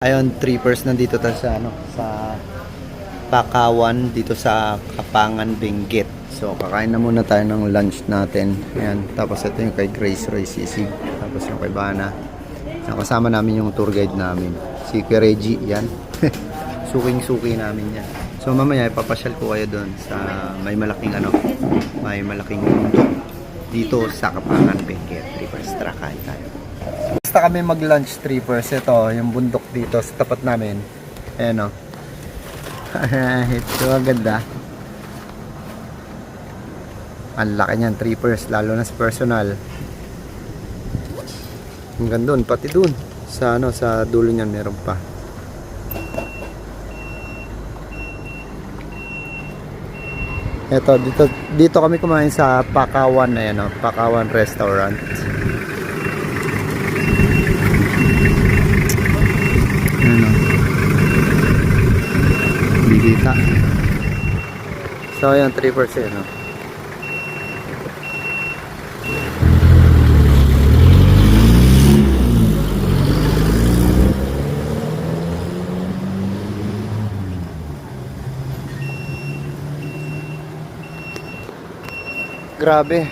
Ayun, trippers nandito tayo sa ano, sa Pakawan dito sa Kapangan, Benguet. So kakain na muna tayo ng lunch natin. Ayan, tapos ito yung kay Grace Roy Sisig, tapos yung kay Bana. Kasama namin yung tour guide namin, si Kuya Reggie, yan. Suking-suki namin yan. So mamaya ipapasyal ko kayo doon sa may malaking ano, may malaking bundok dito sa Kapangan, Benguet. Trippers, tara kain tayo. Basta kami mag-lunch, trippers. Ito, yung bundok dito sa tapat namin. Ayan o. Ito, ganda. Ang laki niyan, trippers. Lalo na sa personal. Hanggang doon, pati doon. Sa, ano, sa dulo niyan, meron pa. Ito, dito kami kumain sa Pakawan. Ayan o, Pakawan Restaurant. Ano? Bibita. So ayan, 3%, no? Grabe.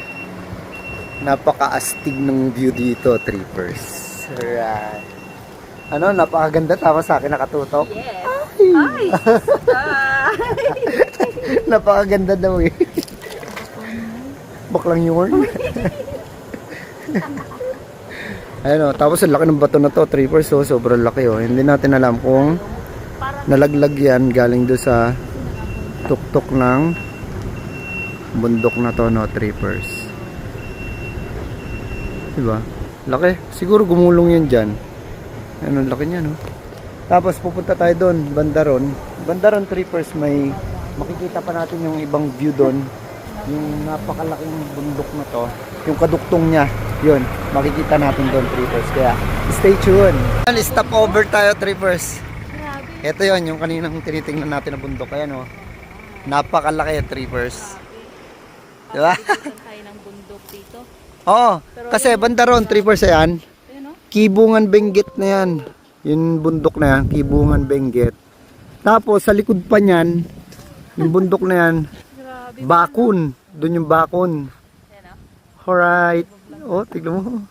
Napaka-astig ng view dito, trippers. Right. Ano, napakaganda, tapos sa akin nakatutok. Yes. Ay! Napakaganda daw eh. Baklang yun. Ayun o, tapos ang laki ng bato na to, trippers, so sobrang laki o. Hindi natin alam kung nalaglag yan galing do sa tuktok ng bundok na to, no, trippers. Diba? Laki. Siguro gumulong yan dyan. Ano, laki niya, no? Tapos pupunta tayo doon, Bandaron. Bandaron, trippers, may makikita pa natin yung ibang view doon. Yung napakalaking bundok na to. Yung kaduktong niya, yun, makikita natin doon, trippers. Kaya, stay tuned. Stop over tayo, trippers. Ito yun, yung kaninang tinitingnan natin na bundok. Ayan, no? Napakalaki, trippers. Diba? Tayo ng bundok dito. Oo, kasi Bandaron, trippers, ayan. Kibungan Benguet na yan. Yung bundok na yan, Kibungan Benguet. Tapos sa likod pa niyan, yung bundok na yan, Bakun. Doon yung Bakun. Alright. Oh, tignan mo.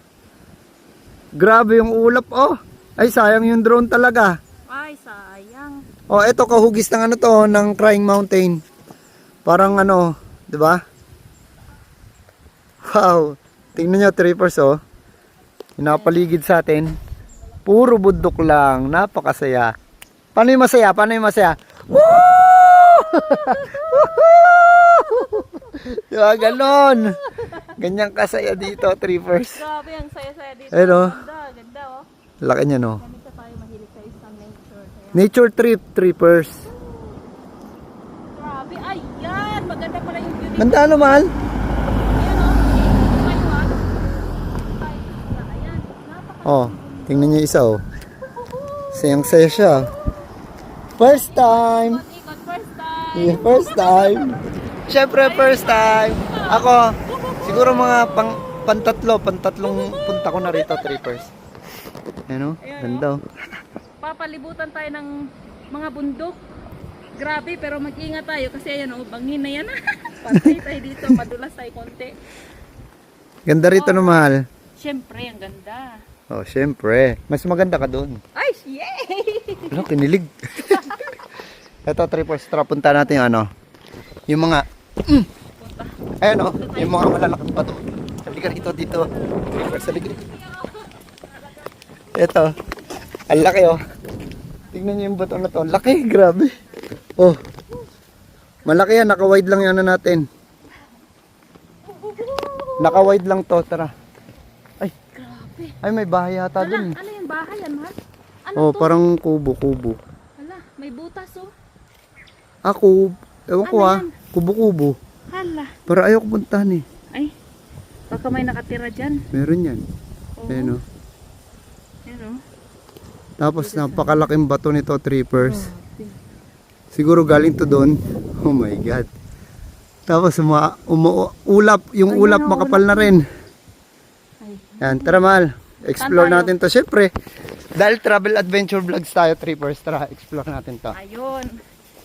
Grabe yung ulap, oh. Ay, sayang yung drone talaga. Ay, sayang. Oh, eto kahugis ng ano to, ng Crying Mountain. Parang ano, 'di ba? Wow. Tingnan niyo, trippers, oh. Pinapaligid sa atin. Puro bundok lang. Napakasaya. Paano yung masaya? Paano yung masaya? Woo! Diba, ganon. Ganyan kasaya dito, trippers. Grabe, ang saya-saya dito. Ayun, oh. Ganda, ganda, oh. Laki niya, no? Ganito tayo mahilig sa isang nature. Kaya, Nature trip, trippers. grabe, ay, yan. Maganda pala yung view dito. Ganda, ano, mahal? Ayan, oh. Ay, what? Ay, ayan. Oh, tingnan niyo isa, oh. Sayang-saya siya. First time. Ikot, first time. Yeah, first time. Siyempre, first time. Ako, siguro mga pantatlong punta ko na rito, trippers. Ano? Ganda, oh. Papalibutan tayo ng mga bundok. Grabe, pero mag-ingat tayo kasi ayan, oh, bangin na yan. Patay tayo dito, madulas tayo konti. Ganda rito, no, mahal. Siyempre, ang ganda. Oh, siyempre. Mas maganda ka doon. Ay, yay! Ano, kinilig. Ito, trippers, tara, punta natin yung ano. Yung mga, ayan, oh, yung mga malalaking bato. Halika rito, dito. Trippers, halika rito. Ito, ang laki, oh. Tingnan niyo yung bato na to. Ang laki, grabe. Oh, malaki yan, naka-wide lang yan na natin. Naka-wide lang to, tara. Ay, Grabe. ay, may bahay yata dun. Ano yung bahay yan, mahal? Ano Oh, to? parang kubo-kubo. Hala, may butas, oh. Ako, ewan ko, Ano ha, yan? kubo-kubo. Hala. Pero ayoko puntahan, eh. Ay, baka may nakatira dyan. Meron yan. Oo. Ayun, oh. Pero, Tapos napakalaking bato nito, trippers. Siguro galing to doon. Oh my God. Tapos ulap, yung Ayun, ulap oh, makapal ulap na rin. ay, Yan, tara, mahal. Explore Saan tayo? natin to. Siyempre, Dahil travel adventure vlogs tayo, trippers. Tara, explore natin to. Ayun.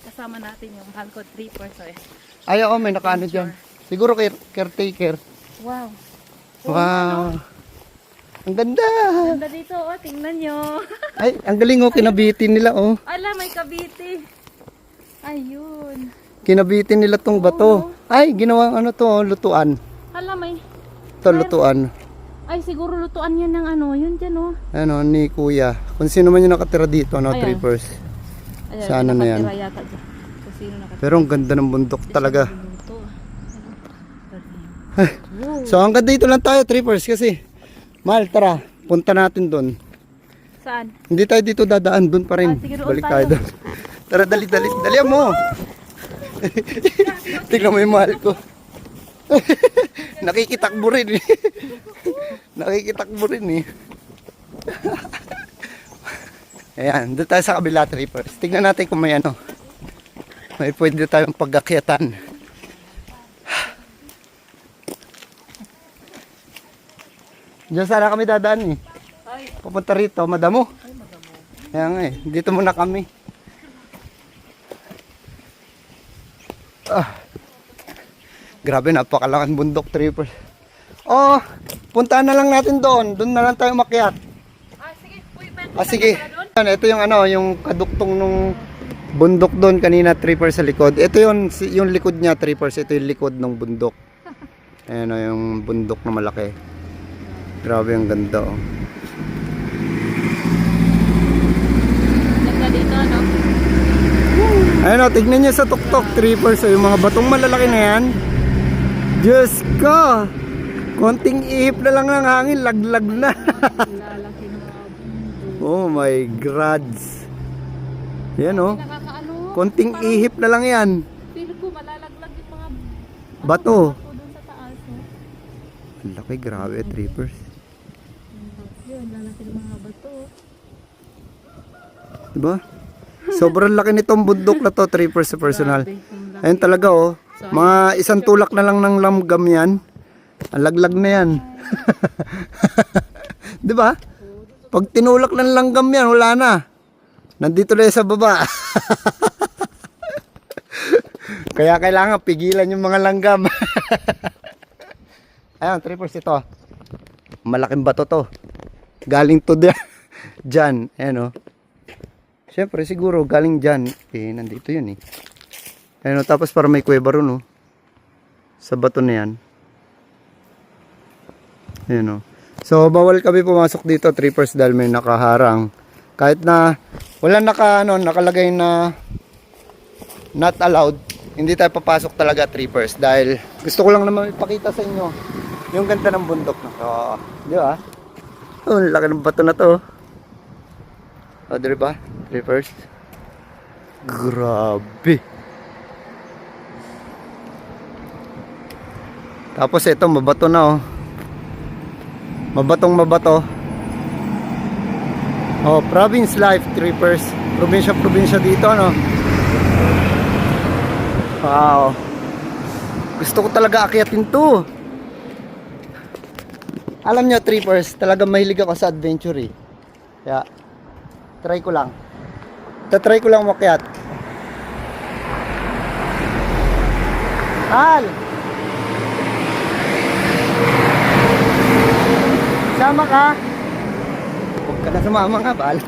Kasama natin yung mahal ko trippers. Eh. Ay, oo, may nakaano dyan. Siguro caretaker. Wow. Wow. Ang ganda. Ganda dito, oh. Tingnan nyo. Ay, ang galing oh, kinabitin nila oh. Ala, may kabiti. Ayun. Kinabitin nila tong bato. Ay, ginawang ano to, oh, lutuan. Ala, may... Ito, lutuan. Ay, siguro lutuan yan ng ano. Yun dyan, oh. Ano, ni kuya. Kung sino man yung nakatira dito, no, Ayan. trippers. Ayan, Sana na yan. nakatira yata dyan. Kung sino nakatira. Pero ang ganda ng bundok talaga. Luto. So hanggang dito lang tayo, trippers, kasi mahal, tara, punta natin doon. Saan? Hindi tayo dito dadaan, doon pa rin. Sige, doon Balik tayo. tayo doon. Tara, dali mo. Tingnan mo yung mahal ko. Nakikitakbo rin eh. Nakikitakbo rin eh. Ayan, doon tayo sa kabila, trippers. Tingnan natin kung may ano. May pwede tayong pagakyatan. Diyan sana kami dadaan eh. Ay, Pupunta rito, madamo. Kaya nga eh, dito muna kami. Ah. Grabe, napakalaking bundok, trippers. Oh, puntahan na lang natin doon. Doon na lang tayo makyat. sige. Uy, may Sige. Ito yung ano, yung kaduktong nung bundok doon kanina, trippers sa likod. Ito yung likod niya, trippers. Ito yung likod ng bundok. Ayan o, yung bundok na malaki. Grabe, ang ganda oh. Ganda dito, ano? Ayun o, tignan nyo sa tuktok, trippers. So, yung mga batong malalaki na yan. Diyos ko! Konting ihip na lang ng hangin, laglag na. Lalaki ng mga bundok. Oh my grads. Yan o. Nakakaano? Konting ihip na lang yan. Feel ko malalaglag yung mga Bato. bato doon sa taas. No? Ang laki, grabe, trippers. Yun, lalaki ng mga bato. Diba? Sobrang laki nitong bundok na to, trippers sa personal. Grabe, ang laki. Ayun talaga oh. Mga isang tulak na lang ng langgam yan. Ang laglag na yan. Diba? Pag tinulak ng langgam yan, wala na. Nandito na yan sa baba. Kaya kailangan pigilan yung mga langgam. Ayun, trippers, ito. Malaking bato to. Galing to dyan. Ayan oh. Siyempre, siguro galing dyan. Eh, nandito yun eh. Ayun, tapos para may kuweba ron, oh. Sa bato na yan. Ayun, oh. So, bawal kami pumasok dito, trippers, dahil may nakaharang. Kahit na wala nakalagay na not allowed, hindi tayo papasok talaga, trippers. Dahil gusto ko lang naman ipakita sa inyo yung ganda ng bundok na. Oh, di ba? Oh, laki ng bato na to. Oh, di ba? Trippers. Grabe. Tapos ito, mabato na oh. Mabato. Oh, province life, trippers. Probinsya dito, ano? Wow. Gusto ko talaga akyatin to. Alam nyo, trippers, talaga mahilig ako sa adventure eh. Kaya, try ko lang. Tatry ko lang umakyat. Al! Sama ka? Huwag ka na sumama nga, bahala.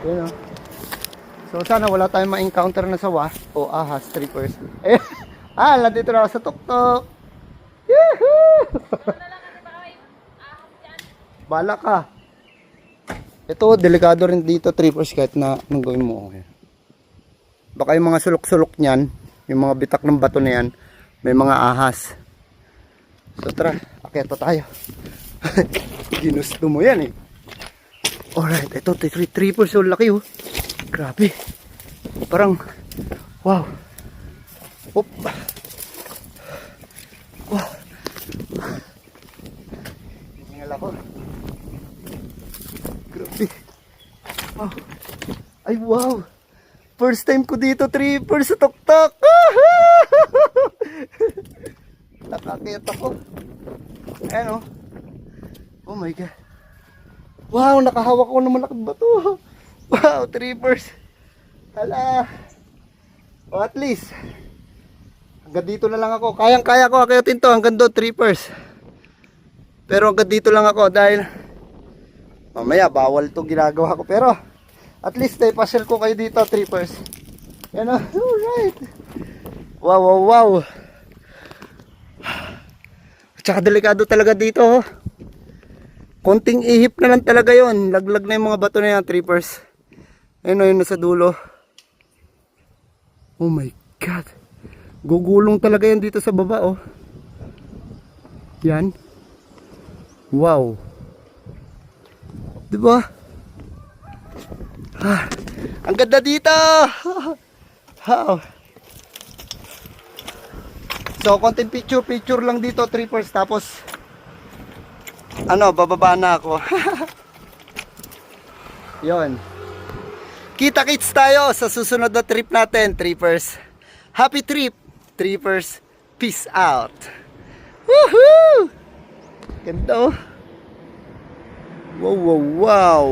Yun o. So sana wala tayong ma-encounter na sawa o ahas, trippers. Eh, nandito na ako sa tuktok. Yahoo! Bala ka. Ito, delikado rin dito, trippers, kahit na anong gawin mo. Baka yung mga sulok-sulok niyan, yung mga bitak ng bato na yan, may mga ahas. So tara, akyat pa tayo. Ginusto mo yan eh. Alright, ito, trippers, so laki oh. Grabe. Parang, wow. Oop. Wow. Hingal ako. Grabe. Wow. Ay, wow. First time ko dito, trippers, sa tuktok. Nakakita ako. Ayan oh. Oh my God. Wow, nakahawak ko ng malaking bato. Wow, trippers. Hala. O at least, hanggang dito na lang ako. Kayang-kaya ko akayatin to hanggang doon, trippers. Pero hanggang dito lang ako dahil mamaya bawal to ginagawa ko. Pero at least ay pasyal ko kayo dito, trippers. Yan o, alright. Wow, wow, wow. Tsaka delikado talaga dito. Oh. Konting ihip na lang talaga yon. Laglag na yung mga bato na yan, trippers. Ayun o, yun sa dulo. Oh my God. Gugulong talaga yan dito sa baba, oh. Yan. Wow. Diba? Ah, ang ganda dito. Wow. So, konting picture lang dito, trippers. Tapos, bababa na ako. Yon. Kita-kits tayo sa susunod na trip natin, trippers. Happy trip, trippers. Peace out. Woohoo! Ganda oh. Wow, wow, wow.